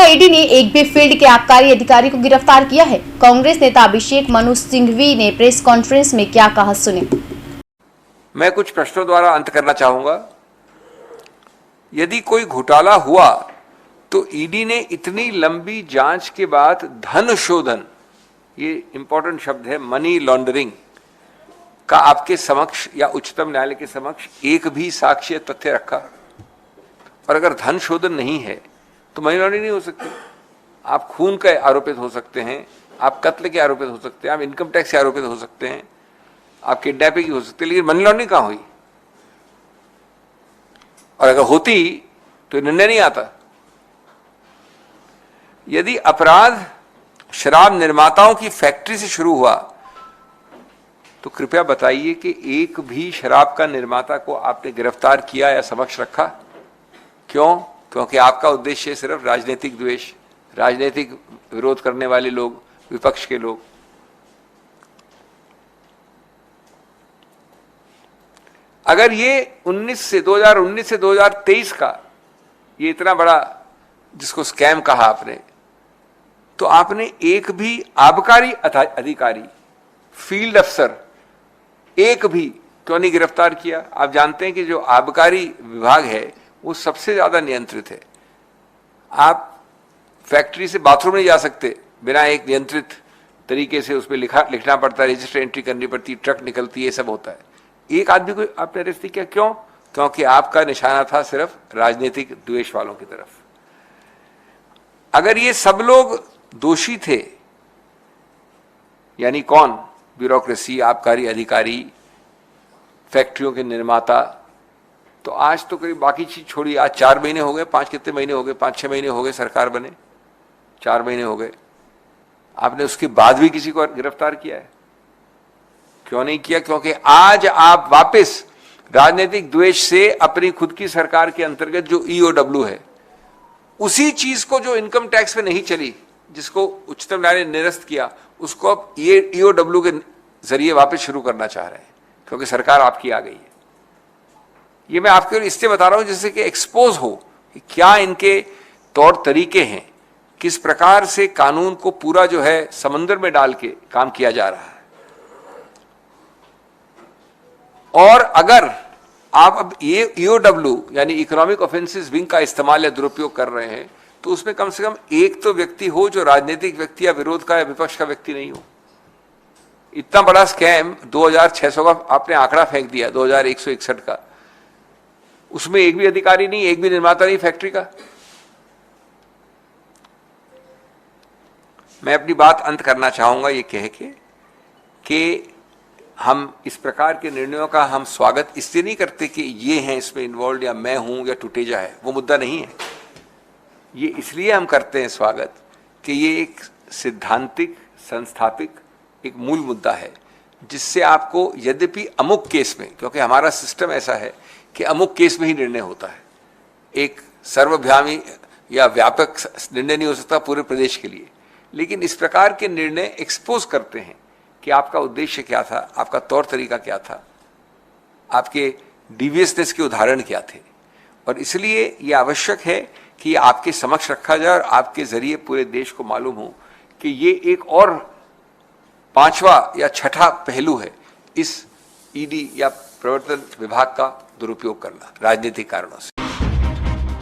ED ने एक भी फील्ड के आबकारी अधिकारी को गिरफ्तार किया है। कांग्रेस नेता अभिषेक मनु सिंघवी ने प्रेस कॉन्फ्रेंस में क्या कहा, सुने। मैं कुछ प्रश्नों द्वारा अंत करना चाहूंगा। यदि कोई घोटाला हुआ तो ईडी ने इतनी लंबी जांच के बाद धन शोधन, ये इंपॉर्टेंट शब्द है, मनी लॉन्ड्रिंग का आपके समक्ष या उच्चतम न्यायालय के समक्ष एक भी साक्ष्य तथ्य रखा। और अगर धन शोधन नहीं है तो मनी लॉन्ड्रिंग नहीं हो सकती। आप खून के आरोपित हो सकते हैं, आप कत्ल के आरोपित हो सकते हैं, आप इनकम टैक्स के आरोपित हो सकते हैं, आप किडनैपिंग की हो सकती है, लेकिन मनी लॉन्ड्रिंग कहां हुई? और अगर होती तो निर्णय नहीं आता। यदि अपराध शराब निर्माताओं की फैक्ट्री से शुरू हुआ तो कृपया बताइए कि एक भी शराब का निर्माता को आपने गिरफ्तार किया या समक्ष रखा? क्यों? क्योंकि आपका उद्देश्य सिर्फ राजनीतिक द्वेष, राजनीतिक विरोध करने वाले लोग, विपक्ष के लोग। अगर ये 2019 से 2023 का ये इतना बड़ा जिसको स्कैम कहा आपने, तो आपने एक भी आबकारी अधिकारी, फील्ड अफसर एक भी क्यों नहीं गिरफ्तार किया? आप जानते हैं कि जो आबकारी विभाग है वो सबसे ज्यादा नियंत्रित है। आप फैक्ट्री से बाथरूम नहीं जा सकते बिना एक नियंत्रित तरीके से उसमें लिखना पड़ता है, रजिस्टर एंट्री करनी पड़ती है, ट्रक निकलती है, ये सब होता है। एक आदमी को आपने अरेस्ट नहीं किया, क्यों? क्योंकि आपका निशाना था सिर्फ राजनीतिक द्वेष वालों की तरफ। अगर ये सब लोग दोषी थे, यानी कौन? ब्यूरोक्रेसी, आबकारी अधिकारी, फैक्ट्रियों के निर्माता, तो आज तो करीब बाकी चीज छोड़िए, आज 4 महीने हो गए, 5 कितने महीने हो गए, 5-6 महीने हो गए सरकार बने, 4 महीने हो गए। आपने उसके बाद भी किसी को गिरफ्तार किया है? क्यों नहीं किया? क्योंकि आज आप वापस राजनीतिक द्वेष से अपनी खुद की सरकार के अंतर्गत जो ईओडब्ल्यू है, उसी चीज को जो इनकम टैक्स में नहीं चली, जिसको उच्चतम न्यायालय ने निरस्त किया, उसको अब ये ईओडब्ल्यू के जरिए वापस शुरू करना चाह रहे हैं, क्योंकि सरकार आपकी आ गई है। ये मैं आपके लिए इसलिए बता रहा हूं जिससे कि एक्सपोज हो कि क्या इनके तौर तरीके हैं, किस प्रकार से कानून को पूरा जो है समंदर में डाल के काम किया जा रहा है। और अगर आप अब ये ईओडब्ल्यू यानी इकोनॉमिक ऑफेंसेस विंग का इस्तेमाल या दुरुपयोग कर रहे हैं, तो उसमें कम से कम एक तो व्यक्ति हो जो राजनीतिक व्यक्ति या विरोध का या विपक्ष का व्यक्ति नहीं हो। इतना बड़ा स्कैम 2600 का आपने आंकड़ा फेंक दिया, 2161 का, उसमें एक भी अधिकारी नहीं, एक भी निर्माता नहीं फैक्ट्री का। मैं अपनी बात अंत करना चाहूंगा ये कह के कि हम इस प्रकार के निर्णयों का हम स्वागत इसलिए नहीं करते कि ये हैं इसमें इन्वॉल्व, या मैं हूं, या टुटेजा है, वो मुद्दा नहीं है। ये इसलिए हम करते हैं स्वागत कि ये एक सिद्धांतिक, संस्थापिक एक मूल मुद्दा है, जिससे आपको यद्यपि अमुक केस में, क्योंकि हमारा सिस्टम ऐसा है कि अमुक केस में ही निर्णय होता है, एक सर्वभ्यामी या व्यापक निर्णय नहीं हो सकता पूरे प्रदेश के लिए, लेकिन इस प्रकार के निर्णय एक्सपोज करते हैं कि आपका उद्देश्य क्या था, आपका तौर तरीका क्या था, आपके डिवियसनेस के उदाहरण क्या थे। और इसलिए यह आवश्यक है कि आपके समक्ष रखा जाए और आपके जरिए पूरे देश को मालूम हो कि ये एक और 5वां या 6ठा पहलू है इस ईडी या प्रवर्तन विभाग का दुरुपयोग करना राजनीतिक कारणों से।